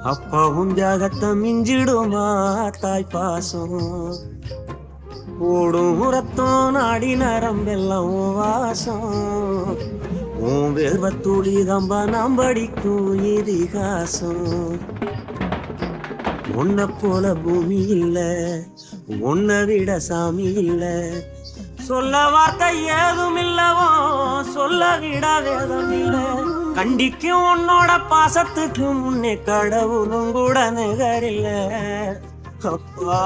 அப்பாவும் தியாகத்தை மிஞ்சிடுமா தாய் பாசம். ஓடும் ரத்தம் நாடி நரம்பெல்லாம் வாசம். உன் வேர்வத்துளி தம்ப நாம் படிக்கும் இதிகாசம். உன்னை போல பூமி இல்ல, உன்னை விட சாமி இல்ல. சொல்ல வார்த்தை ஏதும் இல்லவோ, சொல்ல விட வேதம் இல்ல. கண்டிக்கும் உன்னோட பாசத்துக்கு முன்னே கடவுளும் கூட நிகரில்ல. அப்பா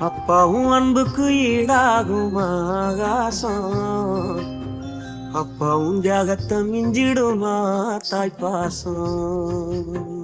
அப்பாவும் அன்புக்கு ஈடாகும் ஆகாசம். அப்பாவும் தியாகத்தை மிஞ்சிடுமா தாய் பாசம்.